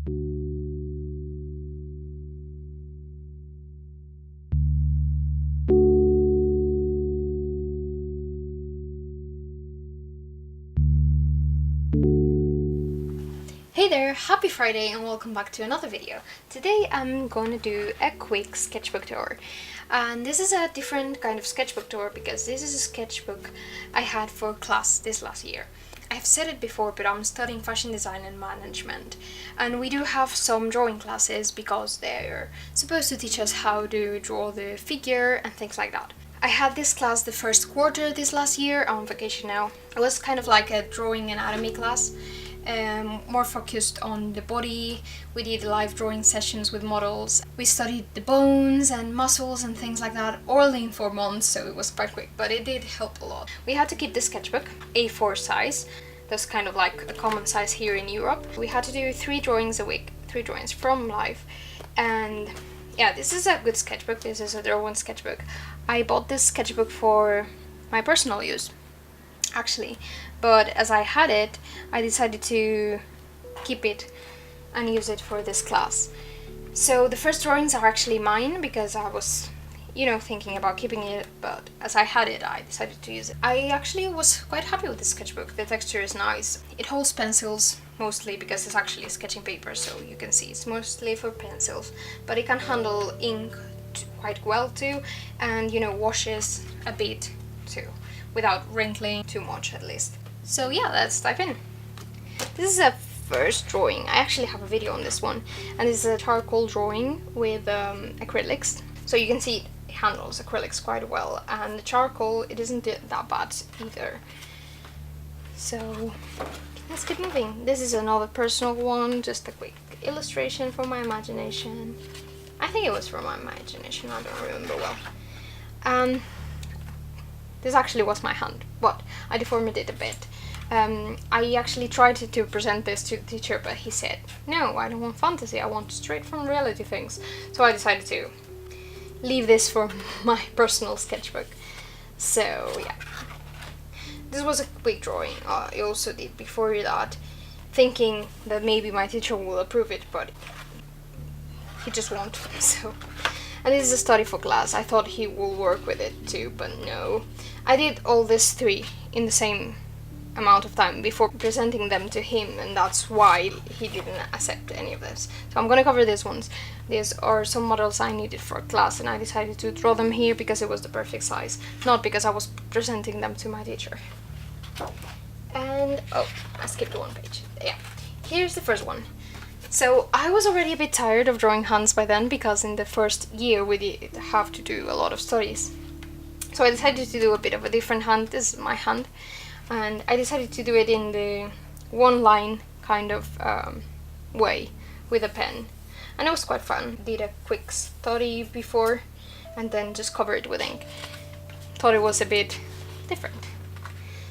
Hey there, happy Friday and welcome back to another video. Today I'm going to do a quick sketchbook tour. And this is a different kind of sketchbook tour because this is a sketchbook I had for class this last year. I've said it before, but I'm studying fashion design and management. And we do have some drawing classes because they're supposed to teach us how to draw the figure and things like that. I had this class the first quarter this last year. I'm on vacation now. It was kind of like a drawing anatomy class. More focused on the body. We did live drawing sessions with models. We studied the bones and muscles and things like that, only in 4 months, so it was quite quick, but it did help a lot. We had to keep the sketchbook A4 size. That's kind of like a common size here in Europe. We had to do 3 drawings a week, 3 drawings from life. And yeah, this is a good sketchbook. This is a drawing sketchbook. I bought this sketchbook for my personal use, actually, but as I had it, I decided to keep it and use it for this class. So the first drawings are actually mine because I was, thinking about keeping it, but as I had it, I decided to use it. I actually was quite happy with this sketchbook. The texture is nice. It holds pencils mostly because it's actually sketching paper, so you can see it's mostly for pencils, but it can handle ink quite well too, and washes a bit too, without wrinkling too much at least. So yeah, let's dive in. This is a first drawing. I actually have a video on this one, and this is a charcoal drawing with acrylics. So you can see it handles acrylics quite well, and the charcoal, it isn't that bad either. So let's keep moving. This is another personal one, just a quick illustration from my imagination. I think it was from my imagination, I don't remember well. This actually was my hand, but I deformed it a bit. I actually tried to present this to the teacher, but he said, no, I don't want fantasy, I want straight from reality things. So I decided to leave this for my personal sketchbook. So yeah, this was a quick drawing. I also did before that, thinking that maybe my teacher will approve it, but he just won't. So, and this is a study for class. I thought he will work with it too, but no. I did all these 3 in the same amount of time before presenting them to him, and that's why he didn't accept any of this. So I'm gonna cover these ones. These are some models I needed for class, and I decided to draw them here because it was the perfect size, not because I was presenting them to my teacher. And oh, I skipped 1 page. Yeah, here's the first one. So I was already a bit tired of drawing hands by then, because in the first year we did have to do a lot of studies. So I decided to do a bit of a different hand. This is my hand, and I decided to do it in the one line kind of way with a pen, and it was quite fun. Did a quick study before and then just covered it with ink. Thought it was a bit different.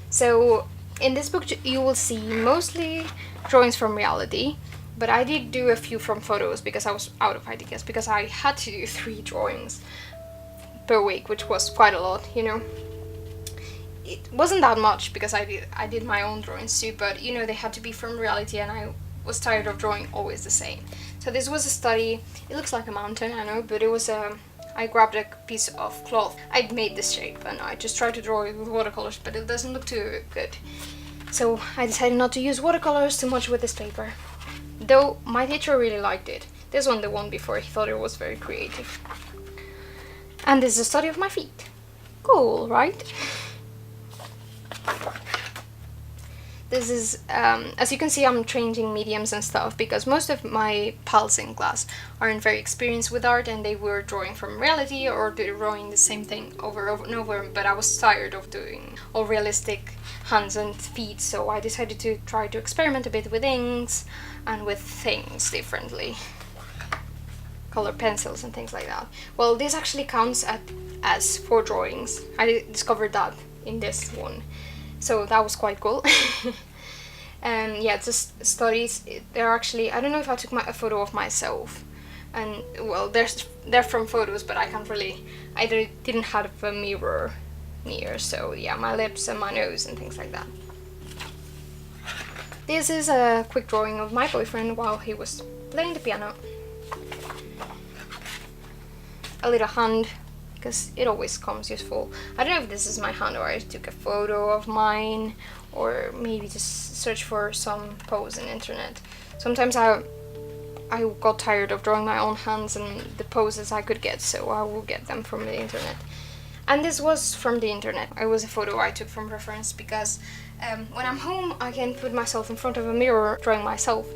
So in this book you will see mostly drawings from reality, but I did do a few from photos because I was out of ideas, because I had to do 3 drawings per week, which was quite a lot, It wasn't that much because I did my own drawings too, but they had to be from reality, and I was tired of drawing always the same. So this was a study. It looks like a mountain, I know, but it was I grabbed a piece of cloth. I'd made this shape and I just tried to draw it with watercolors, but it doesn't look too good. So I decided not to use watercolors too much with this paper. Though my teacher really liked it. This one, the one before, he thought it was very creative. And this is a study of my feet. Cool, right? This is, as you can see, I'm changing mediums and stuff because most of my pals in class aren't very experienced with art, and they were drawing from reality or drawing the same thing over and over, but I was tired of doing all realistic hands and feet, so I decided to try to experiment a bit with inks and with things differently. Color pencils and things like that. Well, this actually counts as 4 drawings. I discovered that in this one. So that was quite cool. And yeah, just studies. They're actually, I don't know if I took a photo of myself, and well, they're from photos, but I can't really, I didn't have a mirror near, so yeah, my lips and my nose and things like that. This is a quick drawing of my boyfriend while he was playing the piano. A little hand, because it always comes useful. I don't know if this is my hand or I took a photo of mine, or maybe just search for some pose on the internet. Sometimes I got tired of drawing my own hands and the poses I could get, so I will get them from the internet. And this was from the internet. It was a photo I took from reference because when I'm home I can put myself in front of a mirror drawing myself,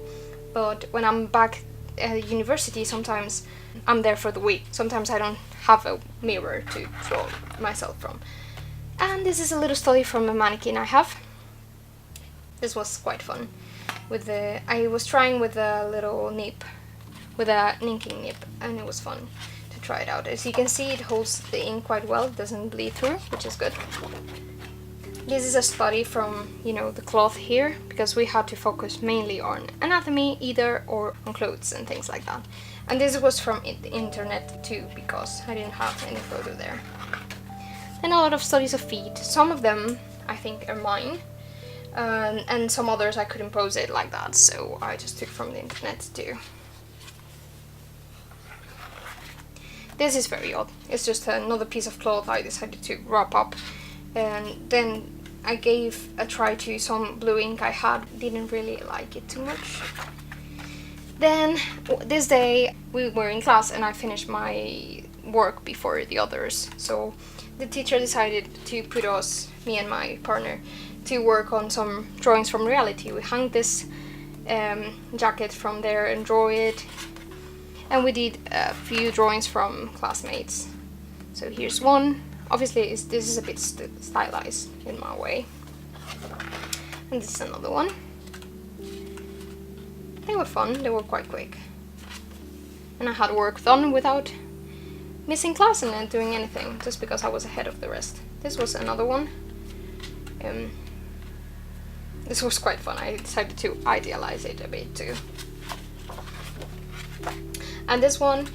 but when I'm back at university sometimes I'm there for the week. Sometimes I don't have a mirror to draw myself from. And this is a little study from a mannequin I have. This was quite fun. I was trying with a little nib, with a inking nib, and it was fun to try it out. As you can see, it holds the ink quite well, it doesn't bleed through, which is good. This is a study from, the cloth here, because we had to focus mainly on anatomy either, or on clothes and things like that. And this was from the internet too, because I didn't have any photo there. Then a lot of studies of feet. Some of them I think are mine, and some others I couldn't pose it like that, so I just took from the internet too. This is very odd. It's just another piece of cloth I decided to wrap up, and then I gave a try to some blue ink I had. Didn't really like it too much. Then this day we were in class and I finished my work before the others, so the teacher decided to put us, me and my partner, to work on some drawings from reality. We hung this jacket from there and draw it, and we did a few drawings from classmates. So here's one. Obviously this is a bit stylized in my way, and this is another one. They were fun, they were quite quick, and I had work done without missing class and not doing anything, just because I was ahead of the rest. This was another one. This was quite fun. I decided to idealize it a bit too. And this one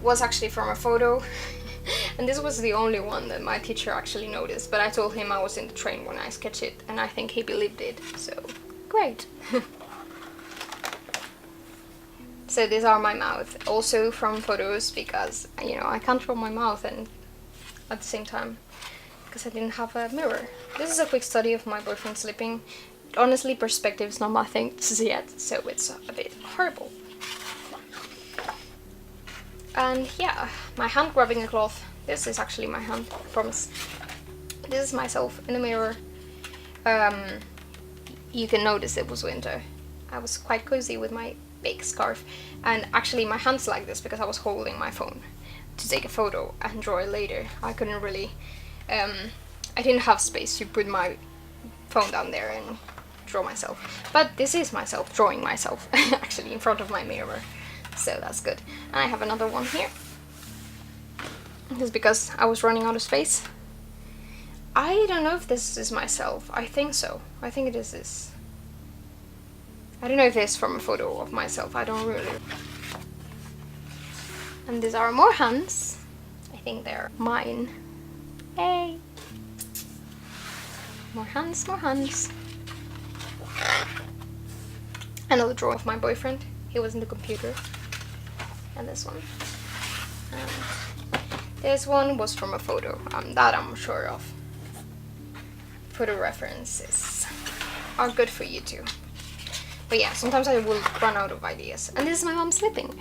was actually from a photo, and this was the only one that my teacher actually noticed, but I told him I was in the train when I sketched it, and I think he believed it, so great. So these are my mouth, also from photos, because I can't draw my mouth and at the same time because I didn't have a mirror. This is a quick study of my boyfriend sleeping. Honestly, perspective is not my thing yet, so it's a bit horrible. And yeah, my hand grabbing a cloth. This is actually my hand, I promise. This is myself in the mirror. You can notice it was winter. I was quite cozy with my big scarf, and actually my hand's like this because I was holding my phone to take a photo and draw it later. I couldn't really, I didn't have space to put my phone down there and draw myself. But this is myself drawing myself actually in front of my mirror, so that's good. And I have another one here. This is because I was running out of space. I don't know if this is myself. I think so. I think it is this. I don't know if it's from a photo of myself, I don't really. And these are more hands. I think they're mine. Hey! More hands, more hands. Another drawing of my boyfriend. He was in the computer. And this one. And this one was from a photo. That I'm sure of. Photo references are good for you too. But yeah, sometimes I will run out of ideas. And this is my mom sleeping.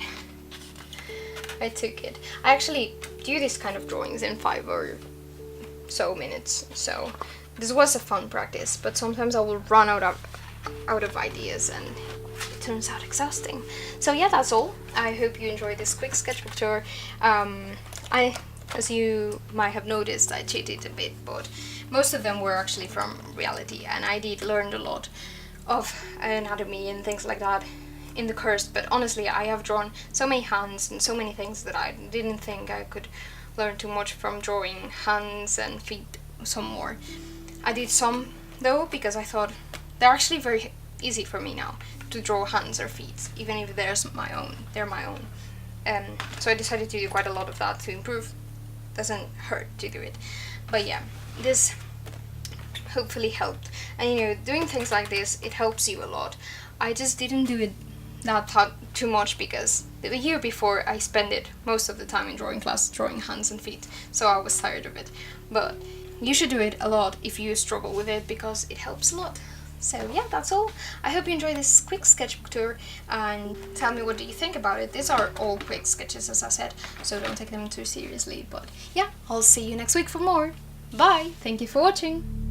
I took it. I actually do this kind of drawings in 5 or so minutes, so this was a fun practice, but sometimes I will run out of ideas and it turns out exhausting. So yeah, that's all. I hope you enjoyed this quick sketchbook tour. As you might have noticed, I cheated a bit, but most of them were actually from reality, and I did learn a lot of anatomy and things like that in the course. But honestly, I have drawn so many hands and so many things that I didn't think I could learn too much from drawing hands and feet some more. I did some though, because I thought they're actually very easy for me now to draw hands or feet, even if they're my own. So I decided to do quite a lot of that to improve. Doesn't hurt to do it. But yeah, this hopefully helped. And you know, doing things like this, it helps you a lot. I just didn't do it too much because the year before I spent it most of the time in drawing class drawing hands and feet, so I was tired of it. But you should do it a lot if you struggle with it because it helps a lot. So yeah, that's all. I hope you enjoy this quick sketchbook tour and tell me what do you think about it. These are all quick sketches, as I said, so don't take them too seriously. But yeah, I'll see you next week for more. Bye! Thank you for watching!